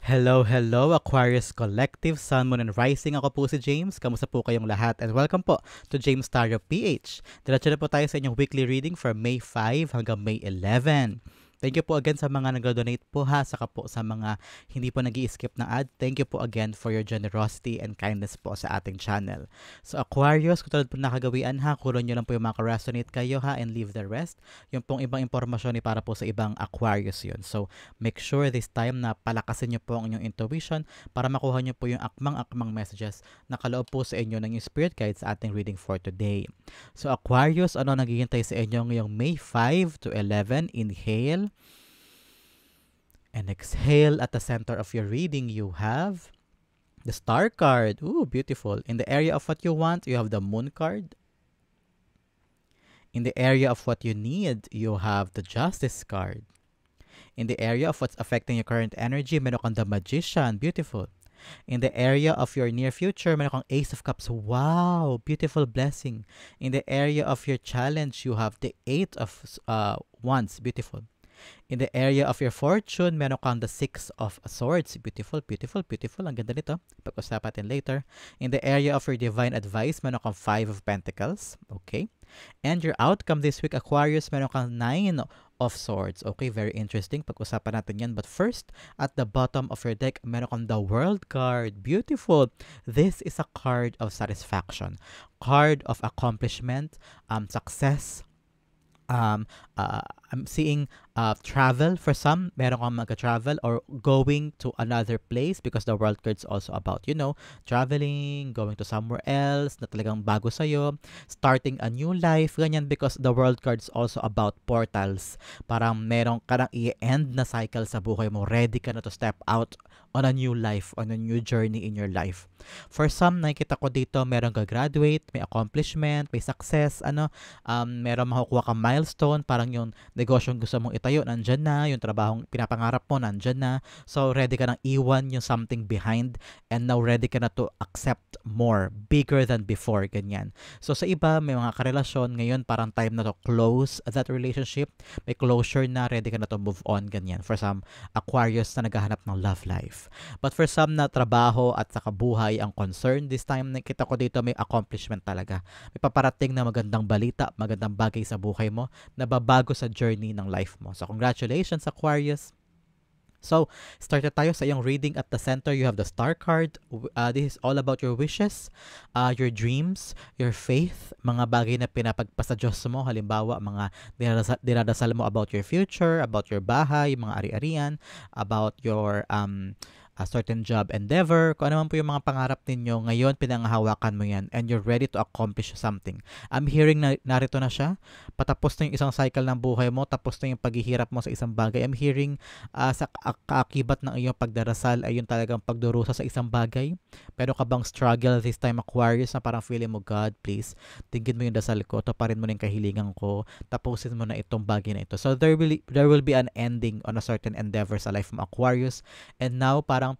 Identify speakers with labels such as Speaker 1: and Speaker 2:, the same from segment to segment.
Speaker 1: Hello, hello Aquarius Collective, Sun, Moon, and Rising. Ako po si James. Kamusta po kayong lahat? And welcome po to James Tarot PH. Diretso na po tayo sa inyong weekly reading for May 5 hanggang May 11. Thank you po again sa mga nag-donate po ha, saka po sa mga hindi po nag-i-skip na ad. Thank you po again for your generosity and kindness po sa ating channel. So Aquarius, kung tulad po nakagawian ha, kulon nyo lang po yung mga resonate kayo ha and leave the rest. Yung pong ibang impormasyon ay para po sa ibang Aquarius yun. So make sure this time na palakasin nyo po ang inyong intuition para makuha nyo po yung akmang-akmang messages na kaloob po sa inyo ng yung spirit guide sa ating reading for today. So Aquarius, ano naghihintay sa inyo ngayong May 5 to 11? Inhale and exhale. At the center of your reading, you have the Star card. Ooh, beautiful. In the area of what you want, you have the Moon card. In the area of what you need, you have the Justice card. In the area of what's affecting your current energy, meron kang the Magician. Beautiful. In the area of your near future, meron kang Ace of Cups. Wow, beautiful blessing. In the area of your challenge, you have the Eight of Wands. Beautiful. In the area of your fortune, meron kang the Six of Swords. Beautiful, beautiful, beautiful. Ang ganda nito. Pag-usapan natin later. In the area of your divine advice, meron kang Five of Pentacles. Okay. And your outcome this week, Aquarius, meron kang Nine of Swords. Okay, very interesting. Pag-usapan natin yan. But first, at the bottom of your deck, meron kang the World card. Beautiful. This is a card of satisfaction. Card of accomplishment, success. I'm seeing travel for some. Meron kang mag-travel or going to another place because the world card's also about, traveling, going to somewhere else na talagang bago sa'yo, starting a new life, ganyan, because the world card's also about portals. Parang meron ka nang i-end na cycle sa buhay mo. Ready ka na to step out on a new life, on a new journey in your life. For some, nakikita ko dito, meron ka-graduate, may accomplishment, may success, meron makukuha kang milestone, parang yung negosyong gusto mong itayo, nandyan na, yung trabahong pinapangarap mo, nandyan na. So, ready ka nang iwan yung something behind and now ready ka na to accept more, bigger than before, ganyan. So, sa iba, may mga karelasyon, ngayon parang time na to close that relationship, may closure na, ready ka na to move on, ganyan. For some, Aquarius na naghahanap ng love life. But for some na trabaho at saka buhay ang concern, this time nakita ko dito may accomplishment talaga. May paparating na magandang balita, magandang bagay sa buhay mo, na babago sa journey ng life mo. So congratulations, Aquarius! So, start na tayo sa iyong reading. At the center, you have the Star card. This is all about your wishes, your dreams, your faith, mga bagay na pinapagpasa Diyos mo. Halimbawa, mga dinadasal mo about your future, about your bahay, mga ari-arian, about your a certain job endeavor, kung ano man po yung mga pangarap ninyo, ngayon pinanghahawakan mo yan and you're ready to accomplish something. I'm hearing na narito na siya, patapos na yung isang cycle ng buhay mo, tapos na yung paghihirap mo sa isang bagay. I'm hearing sa kaakibat ng iyong pagdarasal ay yung talagang pagdurusa sa isang bagay. Pero ka bang struggle this time, Aquarius, na parang feeling mo, God, please, tingin mo yung dasal ko, taparin mo na yung kahilingan ko, tapusin mo na itong bagay na ito. So there will be an ending on a certain endeavor sa life mo, Aquarius. And now, parang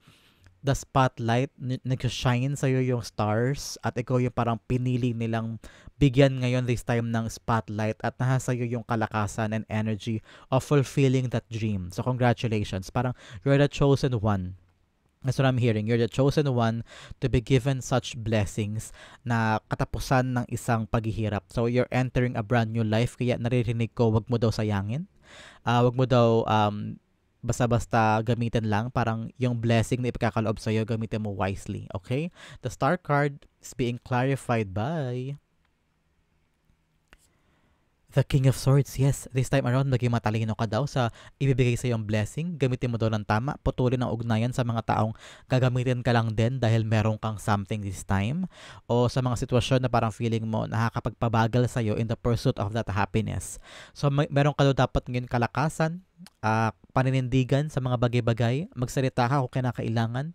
Speaker 1: the spotlight, nag-shine sa'yo yung stars at ikaw yung parang pinili nilang bigyan ngayon this time ng spotlight at nasa sa'yo yung kalakasan and energy of fulfilling that dream. So congratulations. Parang you're the chosen one. That's what I'm hearing. You're the chosen one to be given such blessings na katapusan ng isang paghihirap. So you're entering a brand new life. Kaya naririnig ko, wag mo daw sayangin. Wag mo daw basta-basta gamitin lang, parang yung blessing na ipagkakaloob sa'yo, gamitin mo wisely, okay? The Star card is being clarified by the King of Swords. Yes, this time around, maging matalino ka daw sa ibibigay sa iyong blessing. Gamitin mo daw ng tama. Putulin ang ugnayan sa mga taong gagamitin ka lang din dahil meron kang something this time. O sa mga sitwasyon na parang feeling mo nakakapagpabagal sa iyo in the pursuit of that happiness. So meron ka daw dapat ngayon kalakasan, paninindigan sa mga bagay-bagay. Magsalita ka kung kinakailangan.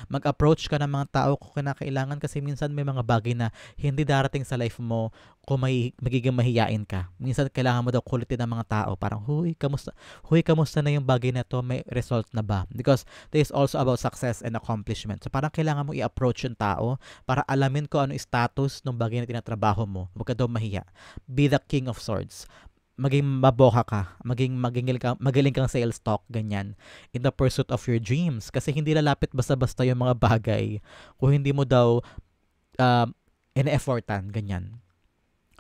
Speaker 1: Mag-approach ka ng mga tao kung kinakailangan kasi minsan may mga bagay na hindi darating sa life mo kung magiging mahiyain ka. Minsan kailangan mo daw kulitin ng mga tao. Parang, huy, kamusta na yung bagay na to? May result na ba? Because this is also about success and accomplishment. So parang kailangan mo i-approach yung tao para alamin ko ano status ng bagay na tinatrabaho mo. Huwag ka daw mahiya. Be the King of Swords. maging maboka ka, magaling kang sales talk, ganyan, in the pursuit of your dreams. Kasi hindi lalapit basta-basta yung mga bagay kung hindi mo daw um, ine-effortan, ganyan.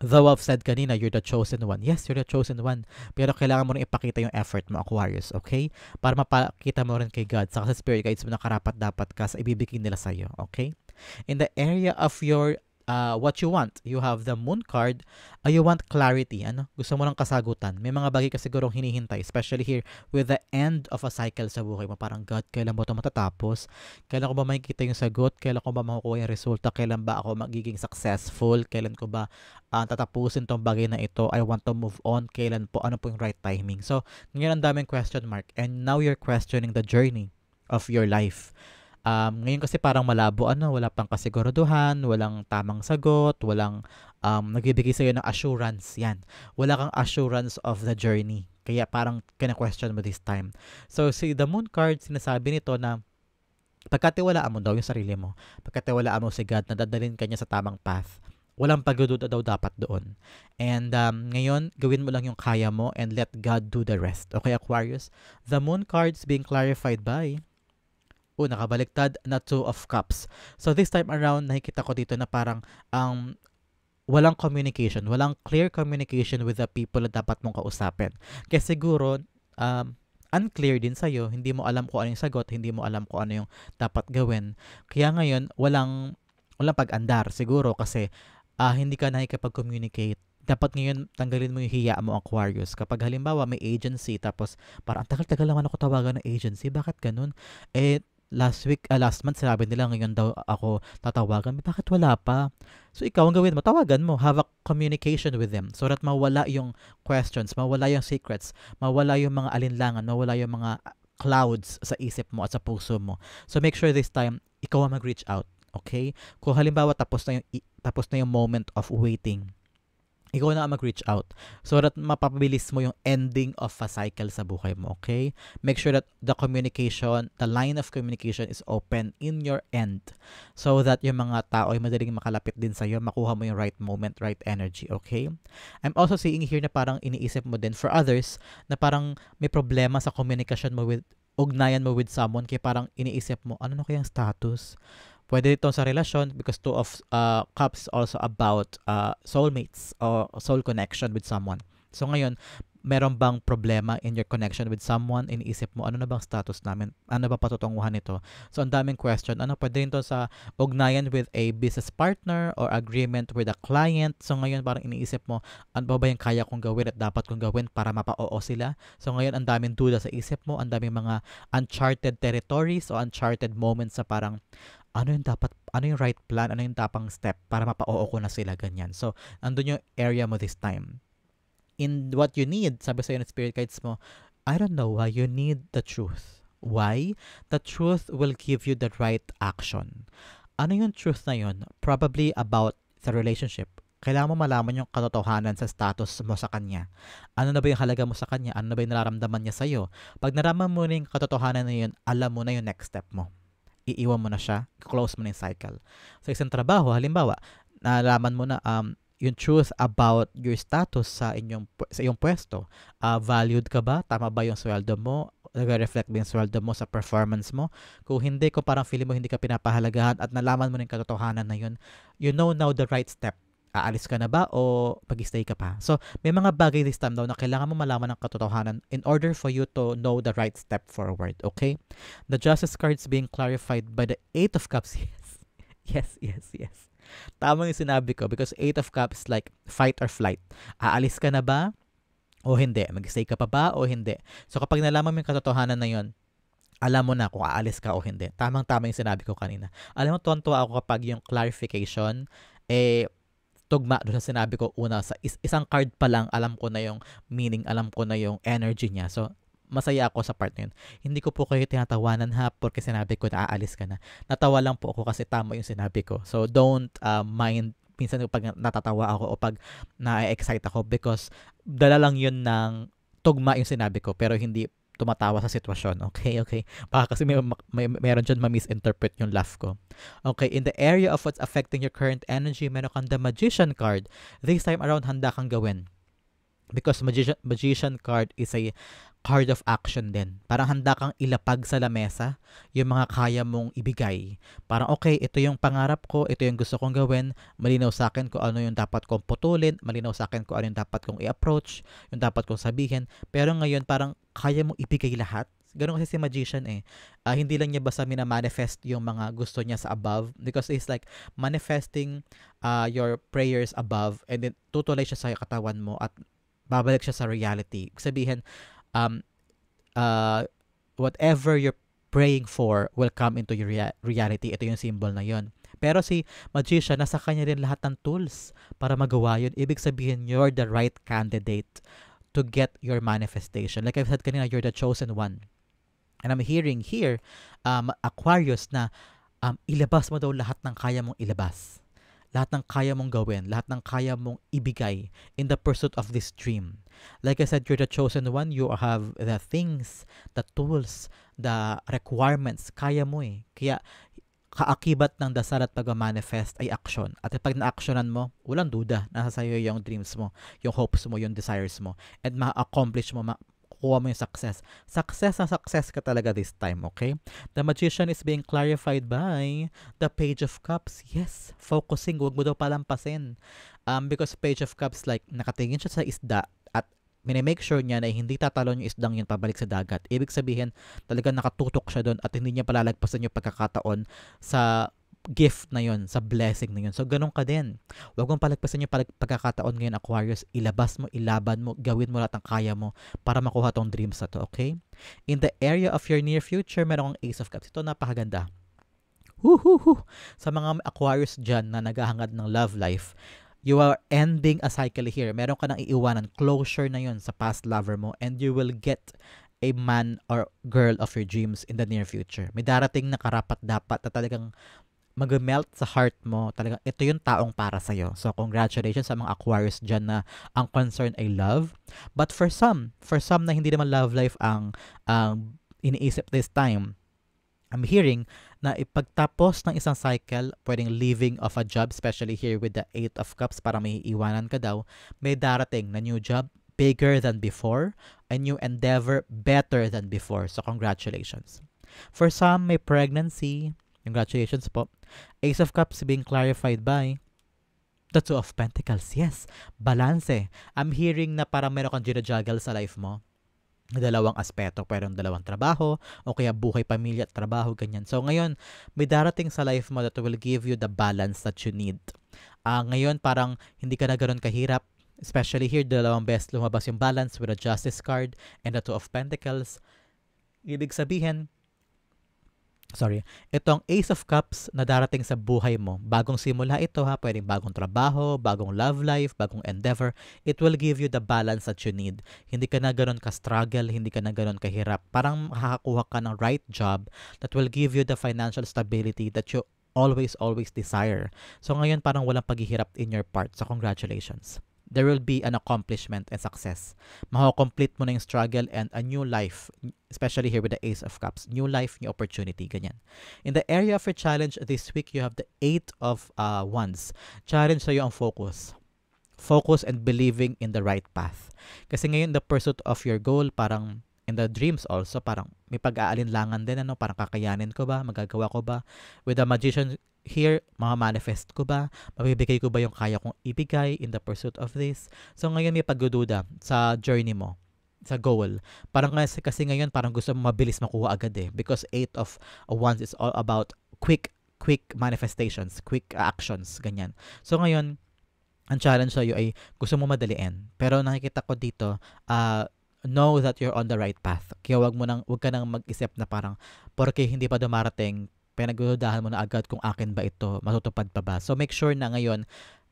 Speaker 1: Though I've said kanina, you're the chosen one. Yes, you're the chosen one. Pero kailangan mo rin ipakita yung effort mo, Aquarius, okay? Para mapakita mo rin kay God, saka sa spirit guides mo na karapat-dapat ka sa ibibigay nila sa'yo, okay? In the area of your what you want, you have the moon card. You want clarity. Ano? Gusto mo ng kasagutan. May mga bagay ka sigurong hinihintay, especially here with the end of a cycle sa buhay mo. Parang, God, kailan ba ito matatapos? Kailan ko ba makikita yung sagot? Kailan ko ba makukuha yung resulta? Kailan ba ako magiging successful? Kailan ko ba tatapusin tong bagay na ito? I want to move on. Kailan po? Ano po yung right timing? So, ngayon ang daming question mark. And now you're questioning the journey of your life. Ngayon kasi parang malabo, wala pang kasiguraduhan, walang tamang sagot, walang nagbibigay sa'yo ng assurance, yan. Wala kang assurance of the journey. Kaya parang kina-question mo this time. So, the moon card, sinasabi nito na pagkatiwalaan mo daw yung sarili mo. Pagkatiwalaan mo si God na dadalhin ka niya sa tamang path. Walang pagdududa daw dapat doon. And ngayon, gawin mo lang yung kaya mo and let God do the rest. Okay, Aquarius? The moon card's being clarified by nakabaliktad na 2 of cups. So this time around, nakikita ko dito na parang walang communication, walang clear communication with the people na dapat mong kausapin. Kaya siguro, unclear din sa'yo, hindi mo alam kung ano yung sagot, hindi mo alam kung ano yung dapat gawin. Kaya ngayon, walang pag-andar siguro kasi hindi ka nakikipag-communicate. Dapat ngayon, tanggalin mo yung hiya mo, Aquarius. Kapag halimbawa may agency, tapos parang tagal-tagal naman ako tawagan ng agency, bakit ganun? Last month, sinabi nila ngayon daw ako tatawagan. Bakit wala pa? So, ikaw ang gawin mo, tawagan mo. Have a communication with them so that mawala yung questions, mawala yung secrets, mawala yung mga alinlangan, mawala yung mga clouds sa isip mo at sa puso mo. So, make sure this time, ikaw ang mag-reach out. Okay? Kung halimbawa, tapos na yung moment of waiting, ikaw na mag-reach out so that mapapabilis mo yung ending of a cycle sa buhay mo, okay? Make sure that the line of communication is open in your end so that yung mga tao ay madaling makalapit din sa'yo, makuha mo yung right moment, right energy, okay? I'm also seeing here na parang iniisip mo din for others na parang may problema sa communication mo ugnayan mo with someone kaya parang iniisip mo, ano na kayang status? Pwede ito sa relasyon because 2 of cups also about soulmates or soul connection with someone. So ngayon, meron bang problema in your connection with someone? Iniisip mo, ano na bang status namin? Ano ba patutunguhan nito? So ang daming question. Pwede ito sa ugnayan with a business partner or agreement with a client. So ngayon parang iniisip mo, ano ba yung kaya kong gawin at dapat kong gawin para mapa-oo sila? So ngayon ang daming duda sa isip mo, ang daming mga uncharted territories o uncharted moments sa parang ano yung right plan, ano yung tapang step para mapa-oo ko na sila, ganyan. So, andun yung area mo this time. In what you need, sabi sa'yo ng spirit guides mo, I don't know why you need the truth. Why? The truth will give you the right action. Ano yung truth na yun? Probably about the relationship. Kailangan mo malaman yung katotohanan sa status mo sa kanya. Ano na ba yung halaga mo sa kanya? Ano na ba yung nararamdaman niya sa'yo? Pag naraman mo na yung katotohanan na yun, alam mo na yung next step mo. Iiwan mo na siya, close mo na yung cycle. Sa isang trabaho, halimbawa, nalaman mo na yung truth about your status sa iyong pwesto. Valued ka ba? Tama ba yung sweldo mo? Nag-reflect ba yung sweldo mo sa performance mo? Kung hindi, kung parang feeling mo hindi ka pinapahalagahan at nalaman mo na yung katotohanan na yun, you know now the right step. Aalis ka na ba o pag-stay ka pa? So, may mga bagay this time daw na kailangan mo malaman ng katotohanan in order for you to know the right step forward, okay? The Justice card's being clarified by the 8 of Cups. Yes. Tama yung sinabi ko because 8 of Cups like fight or flight. Aalis ka na ba o hindi? Mag-stay ka pa ba o hindi? So, kapag nalaman mo yung katotohanan na yun, alam mo na kung aalis ka o hindi. Tamang-tama yung sinabi ko kanina. Alam mo, tuwan-tuwa ako kapag yung clarification, tugma doon sa sinabi ko una, sa isang card pa lang, alam ko na yung meaning, alam ko na yung energy niya. So, masaya ako sa part na yun. Hindi ko po kayo tinatawanan ha, porque sinabi ko na aalis ka na. Natawa lang po ako kasi tama yung sinabi ko. So, don't mind minsan pag natatawa ako o pag na-excite ako because dala lang yun ng tugma yung sinabi ko pero hindi tumatawa sa sitwasyon. Okay. Baka kasi meron dyan ma-misinterpret yung laugh ko. Okay, in the area of what's affecting your current energy, meron kang the Magician card. This time around, handa kang gawin. Because magician card is a card of action din. Parang handa kang ilapag sa lamesa yung mga kaya mong ibigay. Parang okay, ito yung pangarap ko, ito yung gusto kong gawin, malinaw sa akin kung ano yung dapat kong putulin, malinaw sa akin kung ano yung dapat kong i-approach, yung dapat kong sabihin. Pero ngayon parang kaya mong ibigay lahat. Ganun kasi si magician eh. Hindi lang niya basta mina-manifest yung mga gusto niya sa above because it's like manifesting your prayers above and then tutulay siya sa katawan mo at babalik siya sa reality. Ibig sabihin, um, uh, whatever you're praying for will come into your reality. Ito yung symbol na yon. Pero si magician, nasa kanya rin lahat ng tools para magawa yun. Ibig sabihin, you're the right candidate to get your manifestation. Like I've said kanina, you're the chosen one. And I'm hearing here, Aquarius, na ilabas mo daw lahat ng kaya mong ilabas. Lahat ng kaya mong gawin, lahat ng kaya mong ibigay in the pursuit of this dream. Like I said, you're the chosen one. You have the things, the tools, the requirements. Kaya mo eh. Kaya kaakibat ng dasal at pag-manifest ay action. At pag na-actionan mo, walang duda. Nasa sayo yung dreams mo, yung hopes mo, yung desires mo. And ma-accomplish mo, kuha mo yung success. Success na success ka talaga this time, okay? The magician is being clarified by the Page of Cups. Yes, focusing. Huwag mo daw palampasin. Because Page of Cups, like, nakatingin siya sa isda at minimake sure niya na hindi tatalon yung isdang yun pabalik sa dagat. Ibig sabihin, talaga nakatutok siya doon at hindi niya palalagpasan yung pagkakataon sa gift na yun, sa blessing na yun. So, ganun ka din. Huwag mong palagpasan yung pagkakataon ngayon, Aquarius. Ilabas mo, ilaban mo, gawin mo lahat ng kaya mo para makuha tong dreams na to, okay? In the area of your near future, meron kang Ace of Cups. Ito, napakaganda. Sa mga Aquarius dyan na naghahangad ng love life, you are ending a cycle here. Meron ka nang iiwanan. Closure na yun sa past lover mo and you will get a man or girl of your dreams in the near future. May darating na karapat-dapat na talagang mag-melt sa heart mo. Talagang ito yung taong para sa'yo. So, congratulations sa mga Aquarius dyan na ang concern ay love. But for some na hindi naman love life ang iniisip this time, I'm hearing na ipagtapos ng isang cycle, pwedeng leaving of a job, especially here with the 8 of Cups, para may iwanan ka daw, may darating na new job, bigger than before, a new endeavor, better than before. So, congratulations. For some, may pregnancy. Congratulations po. Ace of Cups being clarified by the Two of Pentacles. Yes, balance. I'm hearing na parang meron kang ginajuggle sa life mo. Dalawang aspeto, pwedeng dalawang trabaho, o kaya buhay, pamilya at trabaho, ganyan. So ngayon, may darating sa life mo that will give you the balance that you need. Ngayon, parang hindi ka na ganoon kahirap. Especially here, dalawang beses lumabas yung balance with a Justice card and the Two of Pentacles. Ibig sabihin, itong Ace of Cups na darating sa buhay mo, bagong simula ito ha, pwedeng bagong trabaho, bagong love life, bagong endeavor, it will give you the balance that you need. Hindi ka na ganun ka-struggle, hindi ka na ganun kahirap. Parang makakakuha ka ng right job that will give you the financial stability that you always desire. So ngayon parang walang paghihirap in your part. So congratulations. There will be an accomplishment and success. Mako-complete mo na yung struggle and a new life, especially here with the Ace of Cups. New life, new opportunity, ganyan. In the area of your challenge this week, you have the 8 of Wands. Challenge sa'yo ang focus. Focus and believing in the right path. Kasi ngayon, the pursuit of your goal, parang in the dreams also, parang may pag-aalinlangan din, ano? Parang kakayanin ko ba? Magagawa ko ba? With the Magician here, manifest ko ba? Mabibigay ko ba yung kaya kong ibigay in the pursuit of this? So ngayon may pagdududa sa journey mo, sa goal. Parang kasi ngayon parang gusto mo mabilis makuha agad eh. Because 8 of Wands is all about quick manifestations, quick actions, ganyan. So ngayon, ang challenge sa'yo ay gusto mo madaliin. Pero nakikita ko dito, know that you're on the right path. Kaya wag ka nang mag-isip na parang porque hindi pa dumarating, pinagdududahan mo na agad kung akin ba ito, matutupad pa ba. So make sure na ngayon,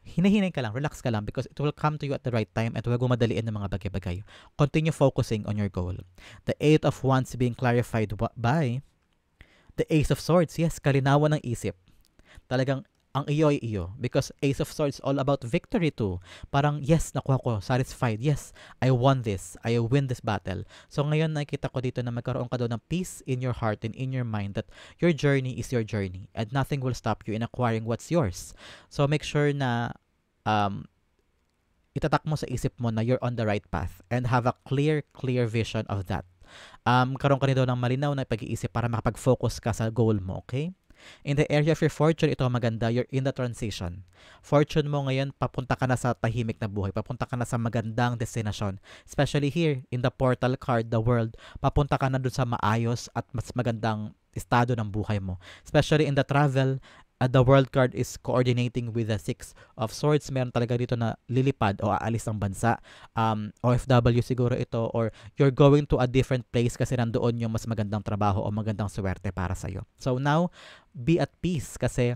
Speaker 1: hinahinay ka lang, relax ka lang because it will come to you at the right time at huwag mo madaliin ng mga bagay-bagay. Continue focusing on your goal. The 8 of Wands being clarified by the Ace of Swords. Yes, kalinawan ng isip. Talagang ang iyo ay iyo because Ace of Swords is all about victory too. Parang yes, nakuha ko, satisfied. Yes, I won this. I win this battle. So ngayon nakikita ko dito na magkaroon ka daw ng peace in your heart and in your mind that your journey is your journey and nothing will stop you in acquiring what's yours. So make sure na itatak mo sa isip mo na you're on the right path and have a clear vision of that. Karoon ka rin daw ng malinaw na pag-iisip para makapag-focus ka sa goal mo, okay? In the area of your fortune, ito ang maganda, you're in the transition. Fortune mo ngayon, papunta ka na sa tahimik na buhay, papunta ka na sa magandang destinasyon. Especially here, in the portal card, the world, papunta ka na dun sa maayos at mas magandang estado ng buhay mo. Especially in the travel, the world card is coordinating with the Six of Swords. Meron talaga dito na lilipad o aalis ng bansa. OFW siguro ito, or you're going to a different place kasi nandoon yung mas magandang trabaho o magandang swerte para sa'yo. So now, be at peace kasi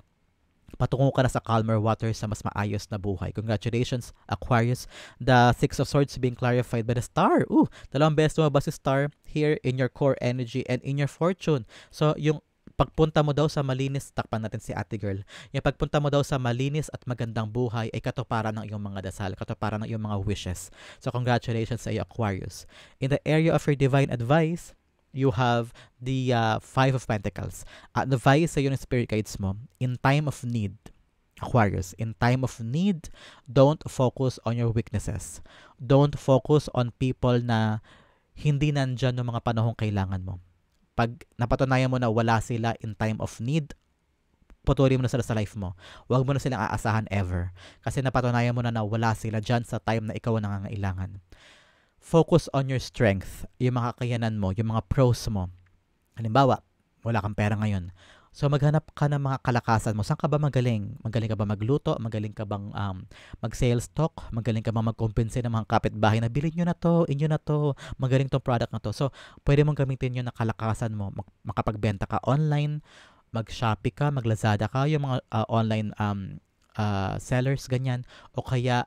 Speaker 1: patungo ka na sa calmer waters sa mas maayos na buhay. Congratulations, Aquarius. The Six of Swords being clarified by the star. Dalawang beses lumabas si star here in your core energy and in your fortune. So, yung pagpunta mo daw sa malinis, takpan natin si ate girl, yung pagpunta mo daw sa malinis at magandang buhay ay katuparan ng iyong mga dasal, katuparan ng iyong mga wishes. So congratulations sa iyo, Aquarius. In the area of your divine advice, you have the Five of Pentacles. Advice sa iyo ng spirit guides mo, in time of need, Aquarius, in time of need, don't focus on your weaknesses. Don't focus on people na hindi nandyan ng mga panahong kailangan mo. Pag napatunayan mo na wala sila in time of need, putulin mo na sila sa life mo. Huwag mo na silang aasahan ever. Kasi napatunayan mo na wala sila dyan sa time na ikaw ang nangangailangan. Focus on your strength, yung mga kakayanan mo, yung mga pros mo. Halimbawa, wala kang pera ngayon. So maghanap ka ng mga kalakasan mo. Saan ka ba magaling? Magaling ka ba magluto? Magaling ka bang mag-sales talk? Magaling ka bang mag-compensate ng mga kapitbahay na bilhin nyo na to, inyo na to, magaling tong product na to. So pwede mong gamitin yun na kalakasan mo. Makapagbenta ka online, mag-Shopee ka, mag-Lazada ka, yung mga online sellers, ganyan. O kaya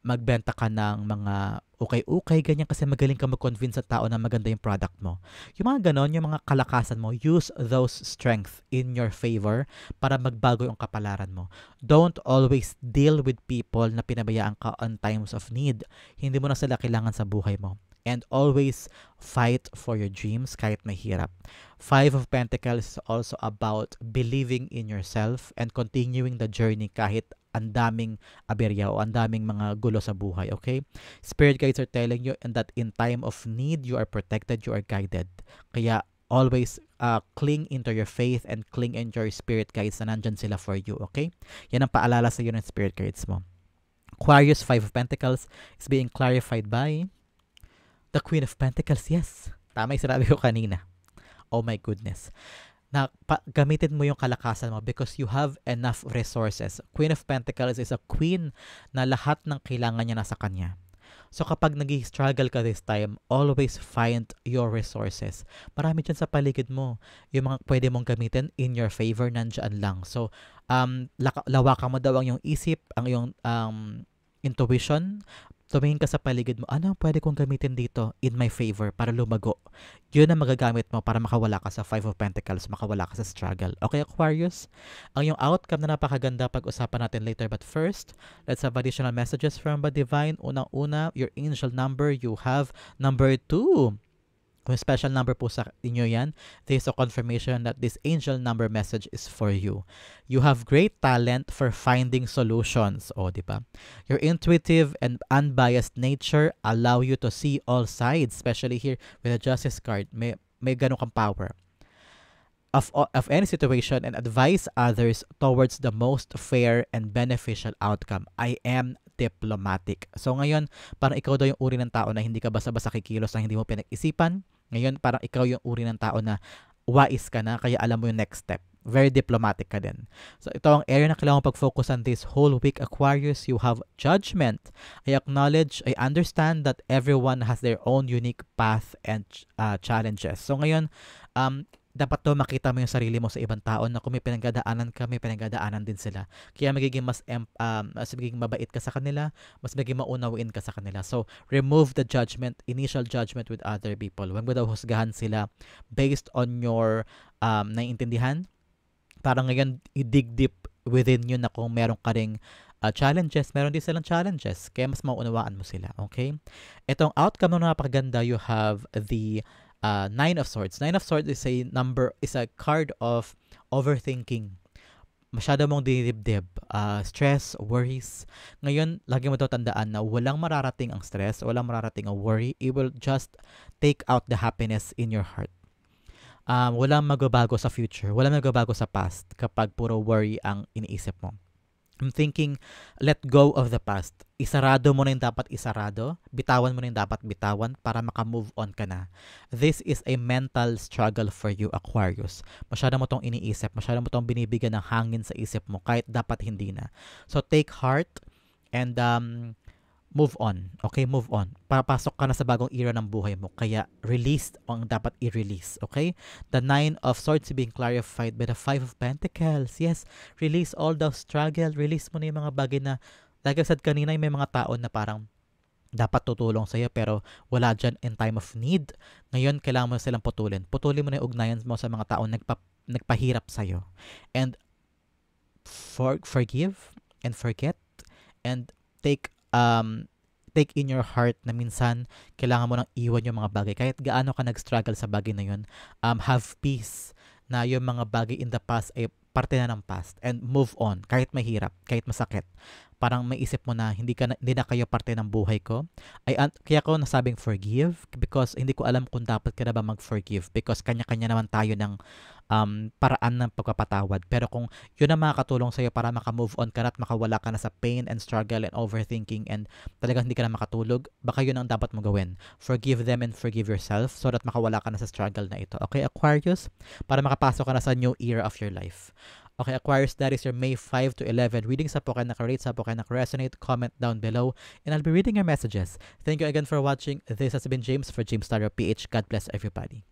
Speaker 1: magbenta ka ng mga ukay-ukay, ganyan, kasi magaling ka mag-convince sa tao na maganda yung product mo. Yung mga ganon, yung mga kalakasan mo, use those strength in your favor para magbago yung kapalaran mo. Don't always deal with people na pinabayaan ka on times of need. Hindi mo na sila kailangan sa buhay mo. And always fight for your dreams kahit mahirap. Five of Pentacles is also about believing in yourself and continuing the journey kahit ang daming aberya o ang daming mga gulo sa buhay, okay? Spirit guides are telling you and that in time of need, you are protected, you are guided. Kaya always cling into your faith and cling into your spirit guides na nandyan sila for you, okay? Yan ang paalala sa iyo ng spirit guides mo. Aquarius, Five of Pentacles is being clarified by the Queen of Pentacles. Yes, tama yung sinabi ko kanina. Oh my goodness. Na gamitin mo yung kalakasan mo because you have enough resources. Queen of Pentacles is a queen na lahat ng kailangan niya nasa kanya. So kapag nag-struggle ka this time, always find your resources. Marami dyan sa paligid mo. Yung mga pwede mong gamitin in your favor, nandyan lang. So, lawakan mo daw ang iyong isip, ang iyong intuition. Tumingin ka sa paligid mo, ano pwede kong gamitin dito in my favor para lumago. Yun ang magagamit mo para makawala ka sa Five of Pentacles, makawala ka sa struggle. Okay, Aquarius? Ang yung outcome na napakaganda pag-usapan natin later. But first, let's have additional messages from the Divine. Unang-una, your angel number, you have number 2. Kung special number po sa inyo yan, there is a confirmation that this angel number message is for you. You have great talent for finding solutions. O, di ba? Your intuitive and unbiased nature allow you to see all sides, especially here with the Justice card. May ganun kang power of any situation and advise others towards the most fair and beneficial outcome. I am diplomatic. So ngayon, parang ikaw daw yung uri ng tao na hindi ka basta-basta kikilos na hindi mo pinag-isipan. Ngayon, parang ikaw yung uri ng tao na wais ka na, kaya alam mo yung next step. Very diplomatic ka din. So ito ang area na kailangan pag-focus on this whole week, Aquarius. You have judgment. I acknowledge, I understand that everyone has their own unique path and challenges. So ngayon, dapat to makita mo yung sarili mo sa ibang tao na kung may pinagdadaanan ka, may pinagdadaanan din sila. Kaya magiging mas magiging mabait ka sa kanila, mas magiging maunawain ka sa kanila. So, remove the judgment, initial judgment with other people. Huwag mo daw husgahan sila based on your naiintindihan. Parang ngayon, i-dig deep within you na kung meron ka ring challenges, meron din silang challenges. Kaya mas maunawaan mo sila. Okay? Itong outcome na napakaganda, you have the Nine of Swords. Nine of Swords is a card of overthinking. Masyado mong dinidibdib, stress, worries. Ngayon, lagi mo daw tandaan na walang mararating ang stress, walang mararating ang worry. It will just take out the happiness in your heart. Walang magbabago sa future, walang magbabago sa past kapag puro worry ang iniisip mo. I'm thinking, let go of the past. Isarado mo na yung dapat isarado, bitawan mo na yung dapat bitawan para maka-move on ka na. This is a mental struggle for you, Aquarius. Masyado mo tong iniisip, masyado mo tong binibigyan ng hangin sa isip mo kahit dapat hindi na. So take heart and move on. Okay, move on. Papasok ka na sa bagong era ng buhay mo. Kaya release ang dapat i-release. Okay? The 9 of Swords being clarified by the 5 of Pentacles. Yes, release all the struggle. Release mo na yung mga bagay na, like I said kanina, may mga tao na parang dapat tutulong sa'yo pero wala dyan in time of need. Ngayon, kailangan mo silang putulin. Putulin mo na yung ugnayan mo sa mga tao nagpahirap sa'yo. And forgive and forget and take in your heart na minsan kailangan mo nang iwan yung mga bagay. Kahit gaano ka nag-struggle sa bagay na yun, have peace na yung mga bagay in the past ay parte na ng past and move on kahit mahirap, kahit masakit. Parang may isip mo na hindi na kayo parte ng buhay ko. Kaya ko nasabing forgive because hindi ko alam kung dapat ka na ba mag-forgive because kanya-kanya naman tayo ng paraan ng pagpapatawad. Pero kung yun ang makakatulong sa'yo para maka-move on ka na at makawala ka na sa pain and struggle and overthinking and talagang hindi ka na makatulog, baka yun ang dapat mo gawin. Forgive them and forgive yourself so that makawala ka na sa struggle na ito. Okay, Aquarius? Para makapasok ka na sa new era of your life. Okay, Aquarius, that is your May 5 to 11 reading. Sa po kayo nakarate, sa po kayo nakaresonate, comment down below, and I'll be reading your messages. Thank you again for watching. This has been James for James Tarot PH. God bless everybody.